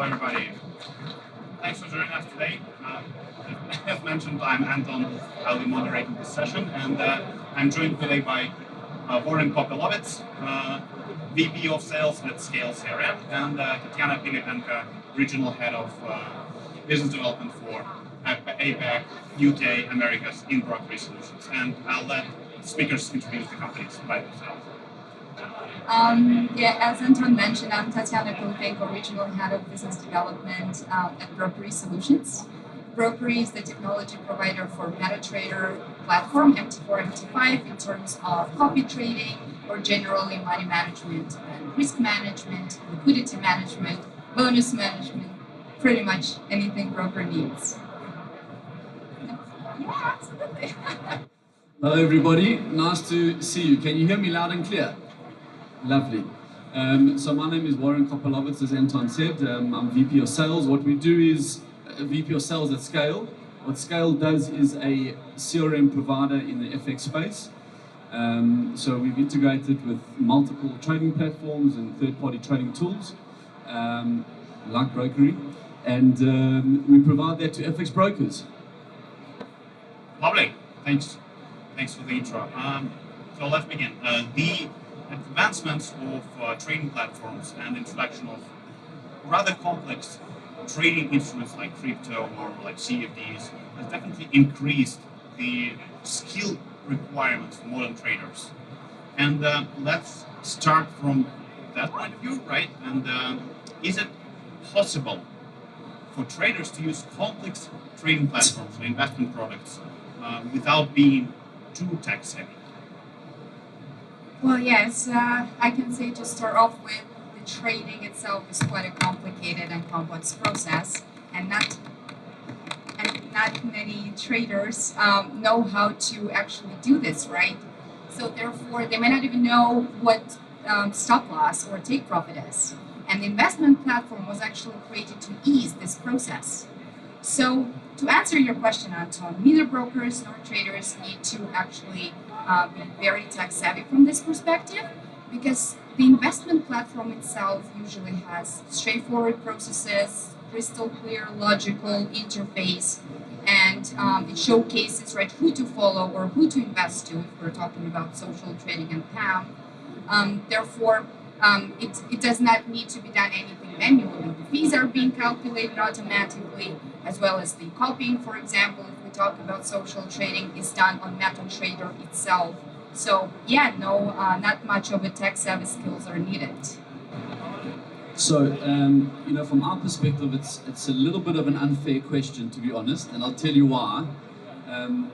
everybody. Thanks for joining us today. As mentioned, I'm Anton. I'll be moderating this session, and I'm joined today by Warren Kopelovitz, VP of Sales at Scale CRM, and Tatiana Pilipenko, Regional Head of Business Development for APAC, UK, Americas in Brokeree Solutions. And I'll let speakers introduce the companies by themselves. As Anton mentioned, I'm Tatiana Pilipenko, Regional Head of Business Development at Brokeree Solutions. Brokeree is the technology provider for MetaTrader platform, MT4, MT5, in terms of copy trading or generally money management and risk management, liquidity management, bonus management, pretty much anything broker needs. Yeah, absolutely. Hello everybody, nice to see you. Can you hear me loud and clear? Lovely. So my name is Warren Kopelovitz, as Anton said. I'm VP of Sales. What we do is VP of Sales at Scale. What Scale does is a CRM provider in the FX space. So we've integrated with multiple trading platforms and third-party trading tools, like Brokeree, and we provide that to FX brokers. Lovely. Thanks for the intro. So let's begin. The advancements of trading platforms and introduction of rather complex trading instruments like crypto or like CFDs has definitely increased the skill requirements for modern traders. And let's start from that point of view, right? And is it possible for traders to use complex trading platforms or investment products without being too tech savvy? Well, yes, I can say to start off with, the trading itself is quite a complicated and complex process, and not many traders know how to actually do this, right? So therefore, they may not even know what stop loss or take profit is. And the investment platform was actually created to ease this process. So to answer your question, Anton, neither brokers nor traders need to actually be very tech savvy from this perspective, because the investment platform itself usually has straightforward processes, crystal clear, logical interface, and it showcases who to follow or who to invest to if we're talking about social trading and PAM. Therefore, it does not need to be done anything manually. The fees are being calculated automatically, as well as the copying, for example, if we talk about social trading, is done on MetaTrader itself. So yeah, no, not much of a tech savvy skills are needed. So, from our perspective, it's a little bit of an unfair question, to be honest, and I'll tell you why.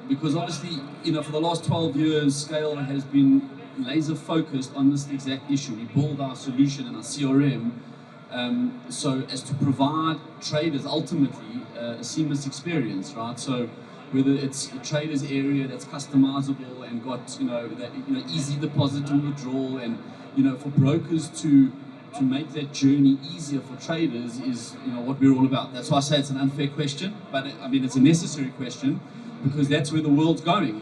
Because obviously, for the last 12 years, Scale has been laser focused on this exact issue. We build our solution and our CRM so as to provide traders ultimately a seamless experience, right? So whether it's a trader's area that's customizable and got that easy deposit and withdrawal, and for brokers to make that journey easier for traders is what we're all about. That's why I say it's an unfair question, but I mean it's a necessary question, because that's where the world's going.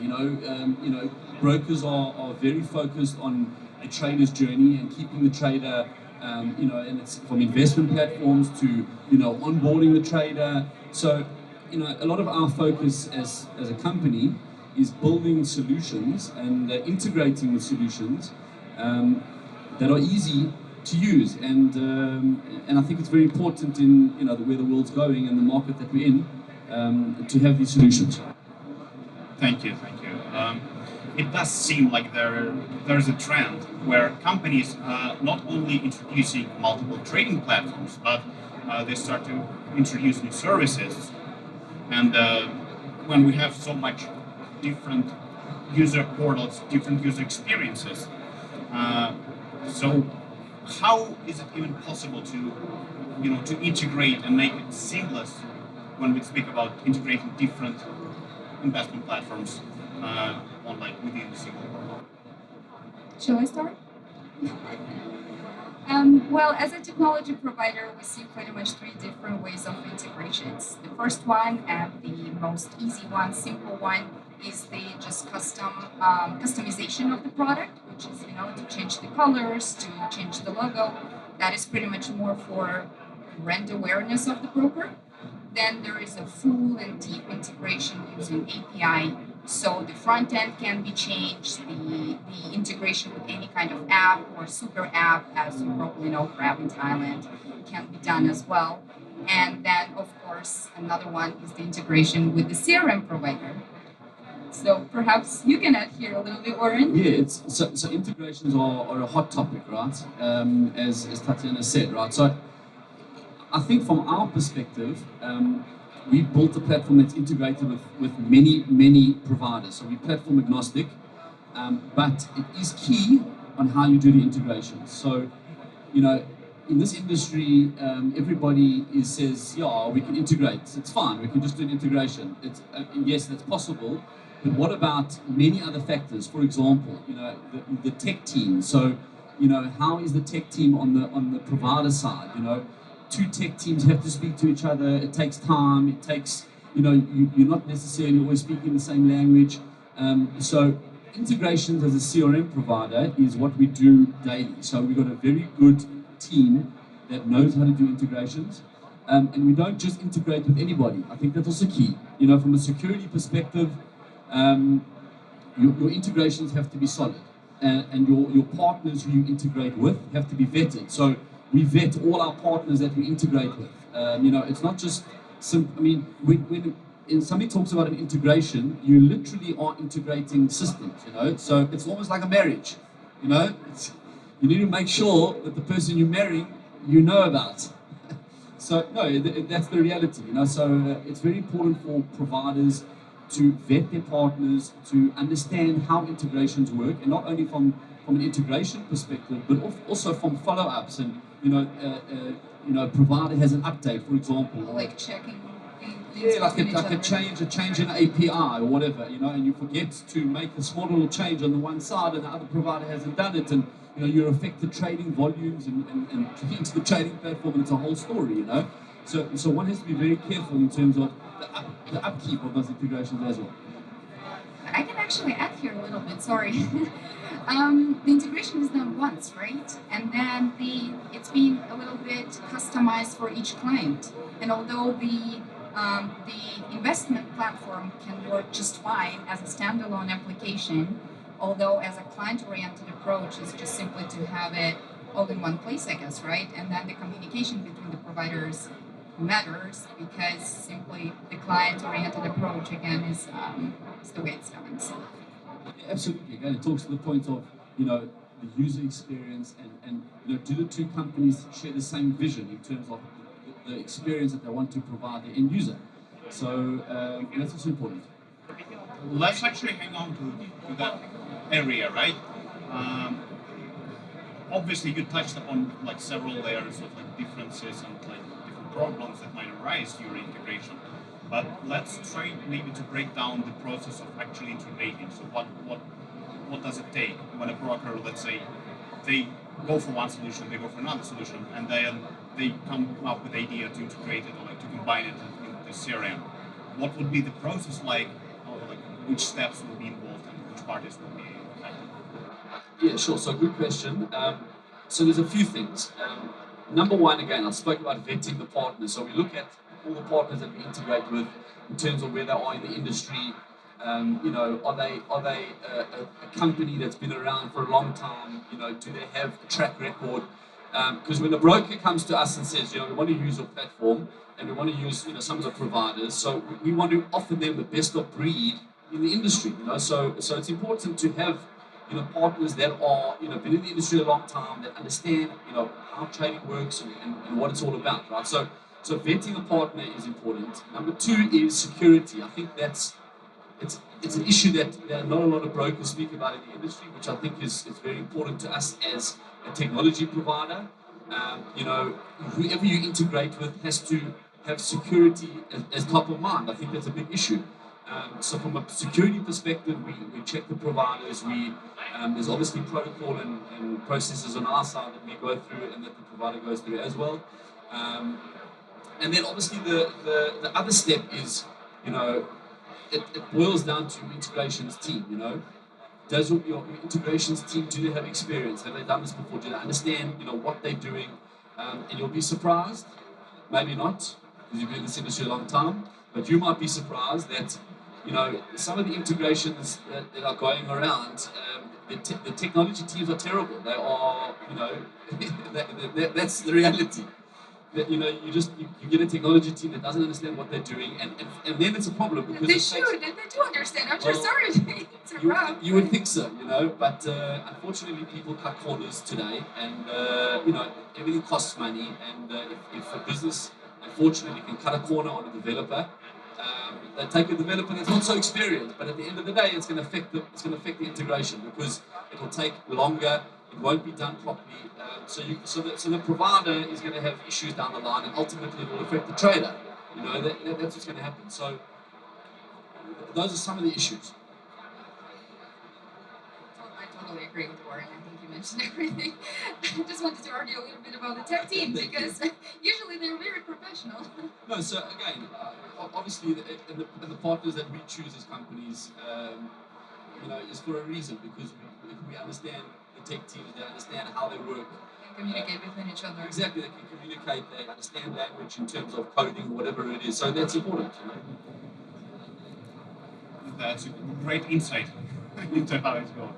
Brokers are very focused on a trader's journey and keeping the trader, and it's from investment platforms to onboarding the trader. So a lot of our focus as a company is building solutions and integrating the solutions that are easy to use, and I think it's very important in where the world's going and the market that we're in to have these solutions. Thank you. It does seem like there's a trend where companies not only introducing multiple trading platforms, but they start to introduce new services. And when we have so much different user portals, different user experiences, so how is it even possible to integrate and make it seamless when we speak about integrating different investment platforms within the single portal? Shall I start? Well, as a technology provider, we see pretty much three different ways of integrations. The first one, and the most easy one, simple one, is the just customization of the product, which is to change the colors, to change the logo. That is pretty much more for brand awareness of the broker. Then there is a full and deep integration using API. So the front end can be changed, the integration with any kind of app or super app, as you probably know, Grab in Thailand, can be done as well. And then, of course, another one is the integration with the CRM provider. So perhaps you can add here a little bit, Warren. Yeah, so integrations are a hot topic, right? As Tatiana said, right? So I think from our perspective, we've built a platform that's integrated with many providers. So we're platform agnostic, but it is key on how you do the integration. So, in this industry, everybody says, yeah, we can integrate. It's fine. We can just do an integration. Yes, that's possible. But what about many other factors? For example, the tech team. So, how is the tech team on the provider side? Two tech teams have to speak to each other. It takes time. It takes, you're not necessarily always speaking the same language. So integrations as a CRM provider is what we do daily. So we've got a very good team that knows how to do integrations. And we don't just integrate with anybody. I think that's also key. From a security perspective, your integrations have to be solid. And your partners who you integrate with have to be vetted. So we vet all our partners that we integrate with. It's not just when somebody talks about an integration, you literally are integrating systems. So it's almost like a marriage. You need to make sure that the person you're marrying, about. So no, that's the reality. So it's very important for providers to vet their partners, to understand how integrations work, and not only from an integration perspective, but also from follow-ups. And a provider has an update, for example, like checking. Like a change in API or whatever, and you forget to make a small little change on the one side, and the other provider hasn't done it, and you're affected trading volumes and into the trading platform, and it's a whole story, So one has to be very careful in terms of the upkeep of those integrations as well. I can actually add here a little bit. Sorry. The integration is done once, right? And then it's been a little bit customized for each client. And although the investment platform can work just fine as a standalone application, although as a client-oriented approach is just simply to have it all in one place, I guess, right? And then the communication between the providers matters because simply the client-oriented approach again is the way it's done. So. Absolutely. Again, it talks to the point of the user experience and do the two companies share the same vision in terms of the experience that they want to provide the end user. So that's also important. Let's actually hang on to that area, right? Obviously, you touched upon several layers of differences and different problems that might arise during integration. But let's try maybe to break down the process of actually integrating. So what does it take when a broker, let's say, they go for one solution, they go for another solution, and then they come up with the idea to integrate it or to combine it in the CRM? What would be the process like? Or which steps will be involved and which parties will be affected? Yeah, sure. So good question. So there's a few things. Number one, again, I spoke about vetting the partners. So we look at all the partners that we integrate with in terms of where they are in the industry. Are they a company that's been around for a long time? Do they have a track record? Because when a broker comes to us and says, we want to use your platform and we want to use some of the providers, so we want to offer them the best of breed in the industry. So it's important to have partners that are been in the industry a long time, that understand how trading works and what it's all about, right? So vetting a partner is important. Number two is security. I think it's an issue that not a lot of brokers speak about in the industry, which I think is very important to us as a technology provider. Whoever you integrate with has to have security as top of mind. I think that's a big issue. So from a security perspective, we check the providers. There's obviously protocol and processes on our side that we go through and that the provider goes through as well. And then obviously the other step is, it boils down to integrations team. Does your integrations team, do they have experience? Have they done this before? Do they understand what they're doing? And you'll be surprised maybe not, because you've been in this industry a long time, but you might be surprised that, some of the integrations that are going around, the technology teams are terrible. They are, that's the reality. That, you get a technology team that doesn't understand what they're doing, and then it's a problem because They should, and they do understand. I'm just sorry to interrupt. you would think so, but unfortunately people cut corners today, and everything costs money, and if a business unfortunately can cut a corner on a developer, they take a developer that's not so experienced, but at the end of the day it's going to affect the integration, because it will take longer. It won't be done properly, so the provider is going to have issues down the line, and ultimately it will affect the trader. That's what's going to happen. So those are some of the issues. I totally agree with Warren. I think you mentioned everything. I just wanted to argue a little bit about the tech team, because usually they're very professional. No, so again, obviously, and the partners that we choose as companies, is for a reason, because we understand the tech teams, they understand how they work. And communicate between each other. Exactly, they can communicate, they understand language in terms of coding, whatever it is. So that's important. That's a great insight into how it's going.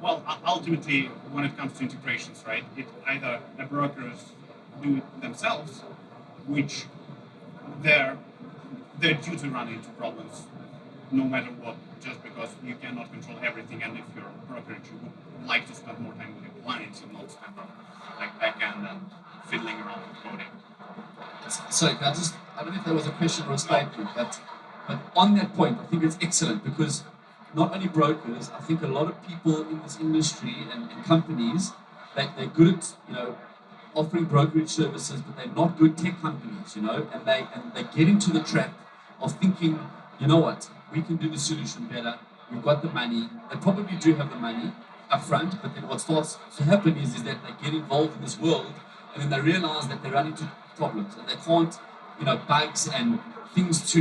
Well, ultimately, when it comes to integrations, right, it either the brokers do it themselves, which they're due to run into problems no matter what, just because you cannot control everything, and if you're a brokerage, you would like to spend more time with your clients and not spend on like back-end and fiddling around with coding. Sorry, I don't know if that was a question or a statement, but on that point, I think it's excellent, because not only brokers, I think a lot of people in this industry and companies, they're good at, offering brokerage services, but they're not good tech companies, and they get into the trap of thinking, you know what, we can do the solution better, we've got the money. They probably do have the money up front, but then what starts to happen is that they get involved in this world, and then they realize that they run into problems, and they can't, bugs and things to,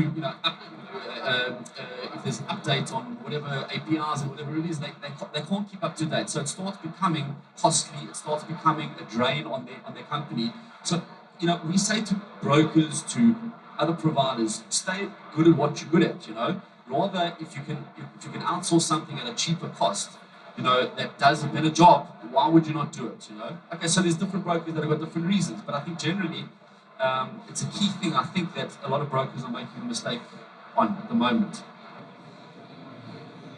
if there's an update on whatever APIs or whatever it is, they can't keep up to date. So it starts becoming costly, it starts becoming a drain on their company. So, we say to brokers, to other providers, stay good at what you're good at, Rather, if you can outsource something at a cheaper cost, that does a better job, why would you not do it, Okay, so there's different brokers that have got different reasons, but I think generally, it's a key thing, I think, that a lot of brokers are making a mistake on at the moment.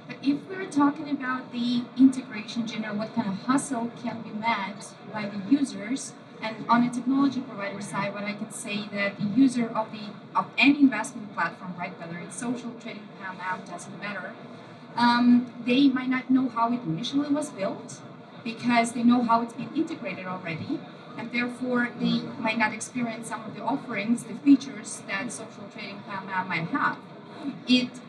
But if we're talking about the integration general, what kind of hustle can be met by the users, and on a technology provider side, what I can say that the user of any investment platform, right, whether it's social trading, app, doesn't matter, they might not know how it initially was built, because they know how it's been integrated already, and therefore they might not experience some of the offerings, the features that social trading app might have.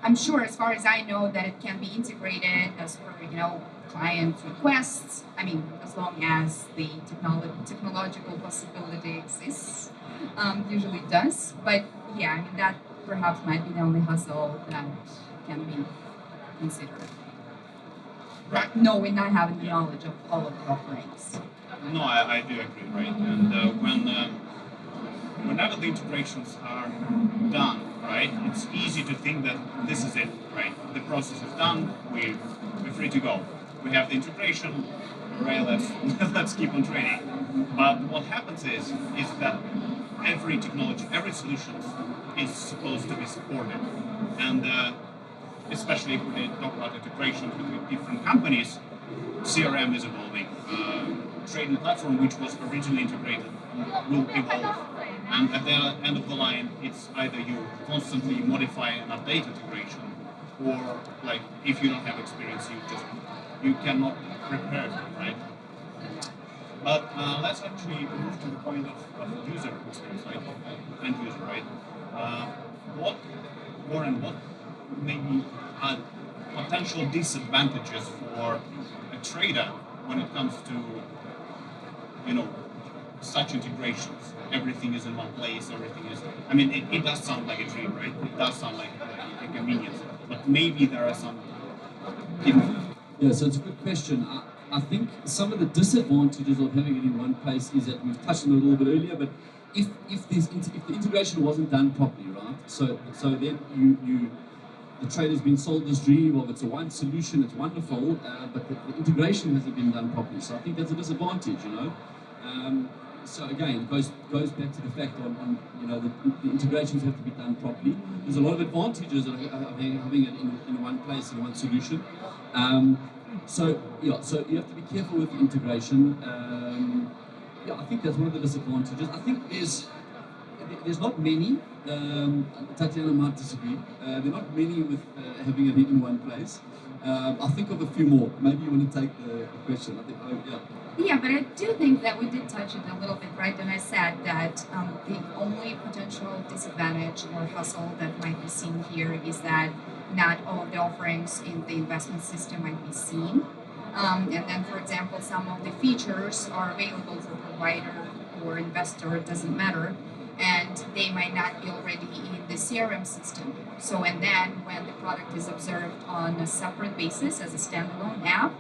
I'm sure, as far as I know, that it can be integrated as per, client requests. I mean, as long as the technological possibility exists, usually it does. But yeah, that perhaps might be the only hustle that can be considered. Right. Not having the knowledge of all of the offerings. No, I do agree, right? And whenever the integrations are done, right, it's easy to think that this is it, right? The process is done, we're free to go. We have the integration, right, let's keep on trading. But what happens is that every technology, every solution is supposed to be supported. And especially if we talk about integration between different companies, CRM is evolving. Trading platform, which was originally integrated, will evolve. And at the end of the line, it's either you constantly modify and update integration, or like if you don't have experience, you cannot prepare for it, right? But let's actually move to the point of user experience, right? End user, right? What maybe potential disadvantages for a trader when it comes to such integrations? Everything is in one place, everything is, I mean, it does sound like a dream, right? It does sound like a convenience, but maybe there are some hidden. Yeah, so it's a good question. I think some of the disadvantages of having it in one place is that we've touched on it a little bit earlier, but if the integration wasn't done properly, right? So then the trader's been sold this dream of it's a one solution, it's wonderful, but the integration hasn't been done properly. So I think that's a disadvantage, you know. So again, it goes back to the fact on you know the integrations have to be done properly. There's a lot of advantages of having it in one place, in one solution. So yeah, so you have to be careful with the integration. Yeah, I think that's one of the disadvantages. I think there's not many. Tatiana might disagree. There are not many with having it in one place. I'll think of a few more. Maybe you want to take the question. I think, yeah. Yeah, but I do think that we did touch it a little bit, right? And I said that the only potential disadvantage or hustle that might be seen here is that not all of the offerings in the investment system might be seen. And then, for example, some of the features are available for provider or investor, it doesn't matter, and they might not be already in the CRM system. So, and then when the product is observed on a separate basis as a standalone app,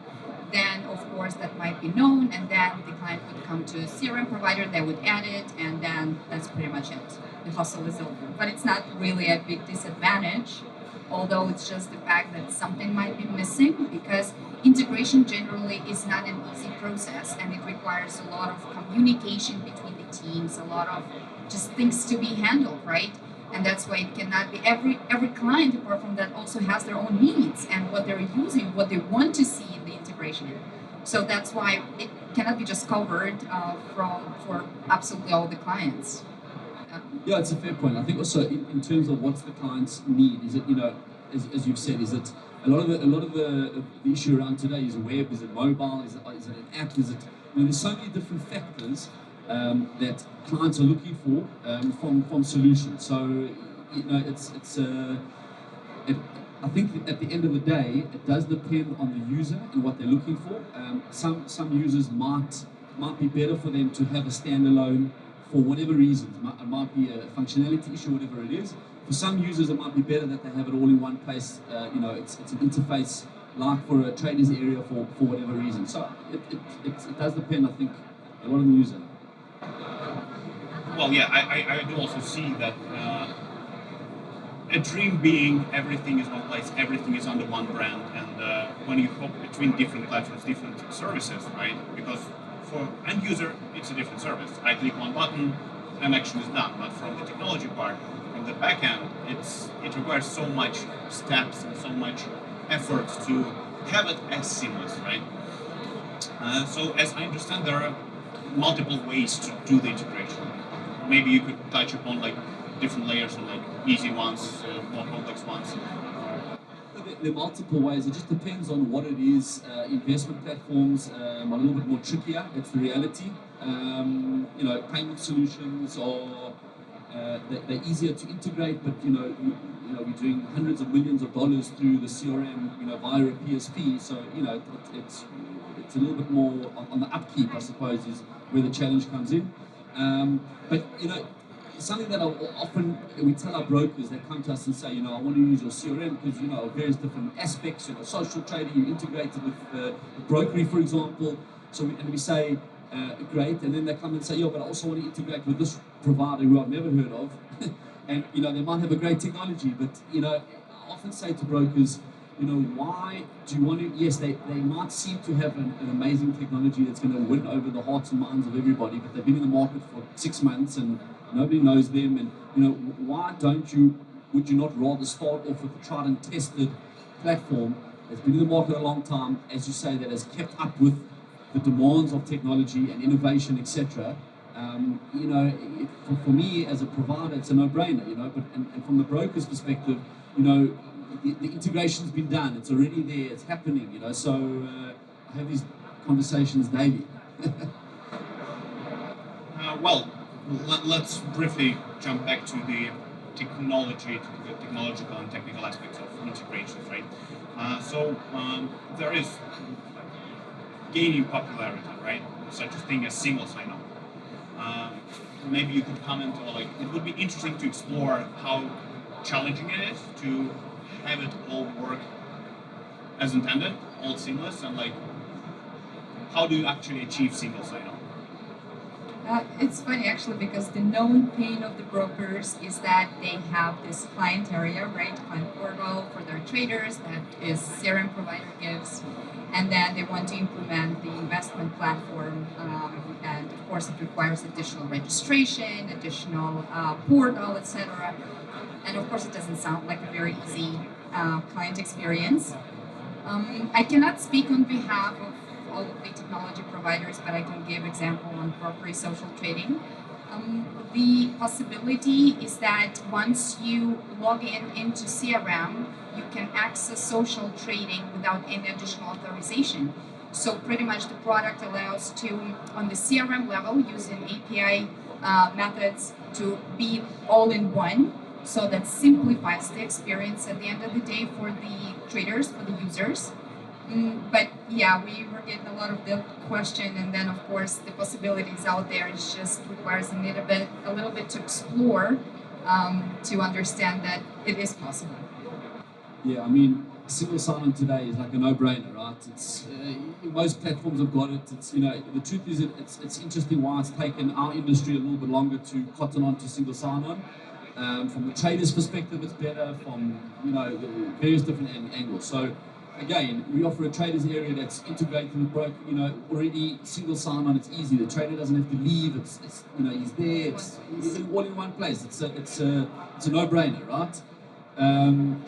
then of course that might be known, and then the client would come to a CRM provider, they would add it, and then that's pretty much it. The hustle is over. But it's not really a big disadvantage, although it's just the fact that something might be missing, because integration generally is not an easy process, and it requires a lot of communication between the teams, a lot of just things to be handled, right? And that's why it cannot be every client apart from that also has their own needs and what they're using, what they want to see in the integration. So that's why it cannot be just covered for absolutely all the clients. Yeah, it's a fair point. I think also in terms of what's the client's need, is it, you know, as you've said, is it a lot of the issue around today is web, is it mobile, is it an app, is it, you know, there's so many different factors that clients are looking for from solutions. So you know, I think at the end of the day, it does depend on the user and what they're looking for. Some users might be better for them to have a standalone for whatever reasons. It might be a functionality issue, whatever it is. For some users, it might be better that they have it all in one place. You know, it's an interface like for a trader's area for whatever reason. So it does depend, I think, a lot on the user. Well, yeah, I do also see that a dream being everything is one place, everything is under one brand, and when you hop between different platforms, different services, right? Because for end user, it's a different service. I click one button, and action is done. But from the technology part, from the back end, it requires so much steps and so much effort to have it as seamless, right? So as I understand, there are multiple ways to do the integration. Maybe you could touch upon like different layers and like easy ones, more complex ones. There are multiple ways. It just depends on what it is. Investment platforms are a little bit more trickier. It's the reality. You know, payment solutions are they're easier to integrate, but you know we're doing hundreds of millions of dollars through the CRM, you know, via a PSP. So you know it's a little bit more on the upkeep, I suppose, is where the challenge comes in. But you know, something that often we tell our brokers, they come to us and say, you know, I want to use your CRM because you know various different aspects. You know, social trading, you integrate it with Brokeree, for example. So we say, great, and then they come and say, yeah, but I also want to integrate with this provider who I've never heard of, and you know, they might have a great technology, but you know, I often say to brokers, you know, why do you want to? Yes, they might seem to have an amazing technology that's going to win over the hearts and minds of everybody, but they've been in the market for 6 months and nobody knows them. And you know, why would you not rather start off with a tried and tested platform that's been in the market a long time, as you say, that has kept up with the demands of technology and innovation, etc. You know, for me as a provider, it's a no-brainer. You know, but and from the broker's perspective, you know, the integration's been done. It's already there. It's happening. You know, so I have these conversations daily. Well, let's briefly jump back to the technological and technical aspects of integrations, right? So there is gaining popularity, right? Such a thing as single sign-on. Maybe you could comment on, like, it would be interesting to explore how challenging it is to have it all work as intended, all seamless, and like, how do you actually achieve single sign-on? It's funny actually because the known pain of the brokers is that they have this client area, right? Client portal for their traders that is CRM provider gives, and then they want to implement the investment platform, and of course it requires additional registration, additional portal, etc. And of course it doesn't sound like a very easy client experience. I cannot speak on behalf of all of the technology providers, but I can give example on Brokeree social trading. The possibility is that once you log in into CRM, you can access social trading without any additional authorization. So pretty much the product allows to, on the CRM level, using API methods to be all in one. So that simplifies the experience at the end of the day for the traders, for the users. But yeah, we were getting a lot of the question, and then of course the possibilities out there. It just requires a little bit to explore, to understand that it is possible. Yeah, I mean, single sign-on today is like a no-brainer, right? It's most platforms have got it. It's the truth is it's interesting why it's taken our industry a little bit longer to cotton on to single sign-on. From the trader's perspective, it's better. From the various different angles. So again, we offer a trader's area that's integrated with broker. Already single sign-on. It's easy. The trader doesn't have to leave. It's he's there. It's all in one place. It's a no-brainer, right?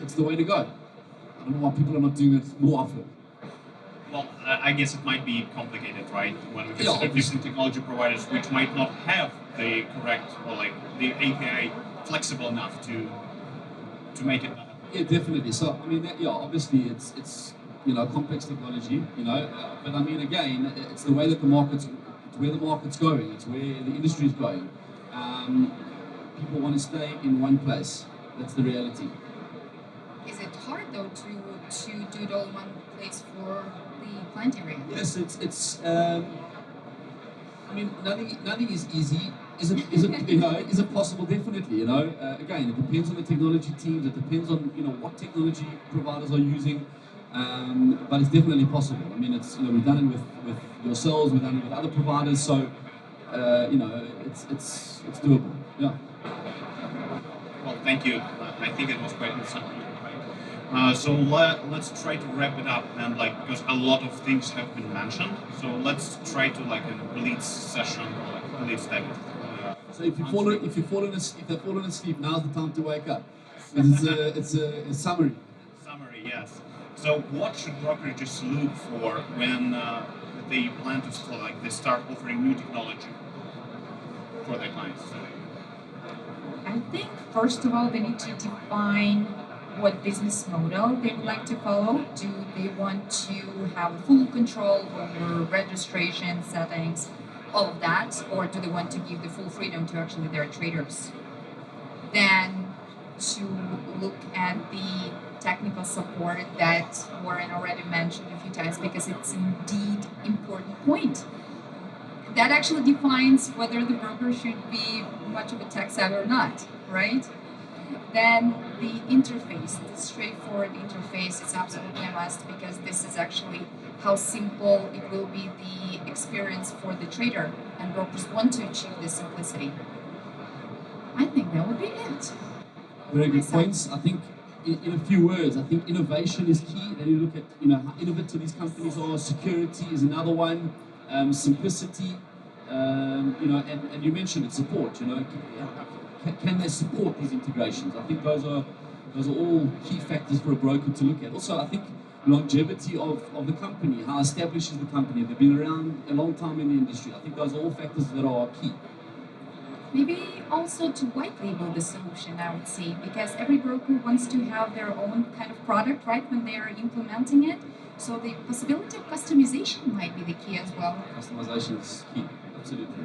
It's the way to go. I don't know why people are not doing it more often. Well, I guess it might be complicated, right? When we consider obviously. different technology providers which might not have the correct or like the API flexible enough to make it happen. Yeah, definitely. So I mean, obviously it's complex technology, but I mean, again, it's the way that it's where the market's going, it's where the industry is going. People want to stay in one place. That's the reality. Is it hard though to do it all in one place for the client area? Yes, it's. I mean, nothing is easy. Is it possible? Definitely. Again, it depends on the technology teams. It depends on what technology providers are using. But it's definitely possible. I mean, it's we've done it with yourselves. We've done it with other providers. So it's doable. Yeah. Well, thank you. I think it was quite insightful. So let's try to wrap it up, and because a lot of things have been mentioned, so let's try to a blitz session or a blitz type of. So if you've fallen asleep, now's the time to wake up. It's a summary. Summary, yes. So what should brokerages look for when they plan to they start offering new technology for their clients? I think first of all they need to define what business model they would like to follow. Do they want to have full control over registration, settings, all of that, or do they want to give the full freedom to actually their traders? Then to look at the technical support that Warren already mentioned a few times, because it's indeed important point. That actually defines whether the broker should be much of a tech savvy or not, right? Then the interface, the straightforward interface, is absolutely a must, because this is actually how simple it will be the experience for the trader, and brokers want to achieve this simplicity. I think that would be it. Very good points. I think in a few words, I think innovation is key. Then you look at how innovative these companies are. Security is another one. Simplicity. And you mentioned it, support. Can they support these integrations? I think those are all key factors for a broker to look at. Also, I think longevity of the company, how established is the company? They've been around a long time in the industry. I think those are all factors that are key. Maybe also to white label the solution, I would say, because every broker wants to have their own kind of product, right, when they are implementing it. So the possibility of customization might be the key as well. Customization is key, absolutely.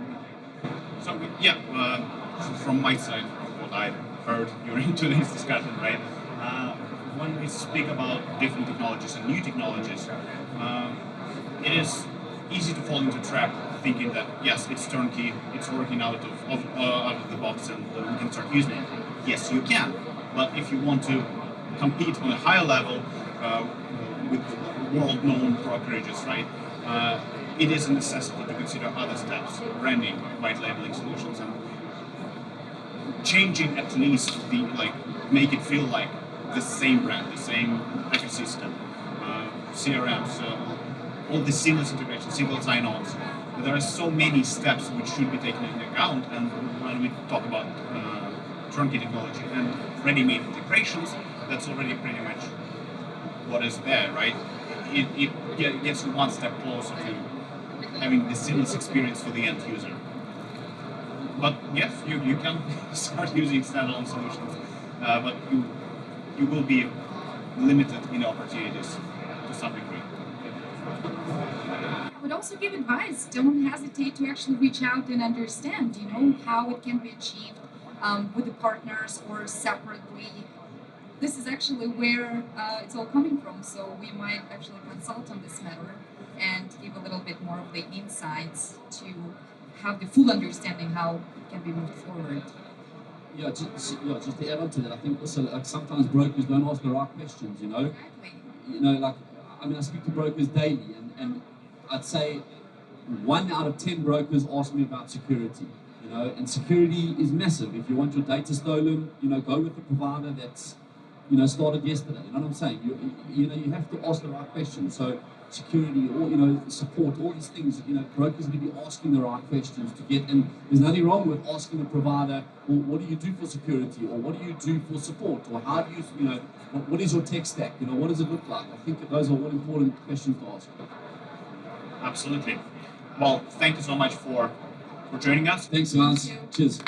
So from my side, from what I heard during today's discussion, right, when we speak about different technologies and new technologies, it is easy to fall into a trap thinking that yes, it's turnkey, it's working out of the box, and we can start using it. Yes, you can, but if you want to compete on a higher level with world-known brokerages, right, it is a necessity to consider other steps, branding, white labeling solutions, and changing at least make it feel like the same brand, the same ecosystem, CRMs, all the seamless integration, single sign-ons. There are so many steps which should be taken into account, and when we talk about turnkey technology and ready-made integrations, that's already pretty much what is there, right? It gets you one step closer to having the seamless experience for the end user. But yes, you can start using standalone solutions, but you will be limited in opportunities to some degree. I would also give advice. Don't hesitate to actually reach out and understand, how it can be achieved with the partners or separately. This is actually where it's all coming from. So we might actually consult on this matter and give a little bit more of the insights to have the full understanding how it can be moved forward. Yeah, just to add on to that, I think also sometimes brokers don't ask the right questions. Exactly. I speak to brokers daily, and I'd say 1 out of 10 brokers ask me about security. And security is massive. If you want your data stolen, go with the provider that's started yesterday. You know what I'm saying? You have to ask the right questions. So security, or support, all these things. Brokers need to be asking the right questions to get. And there's nothing wrong with asking a provider, well, what do you do for security, or what do you do for support, or how do you, what is your tech stack? What does it look like? I think those are all important questions to ask. Absolutely. Well, thank you so much for joining us. Thanks, guys. Thank you. Cheers.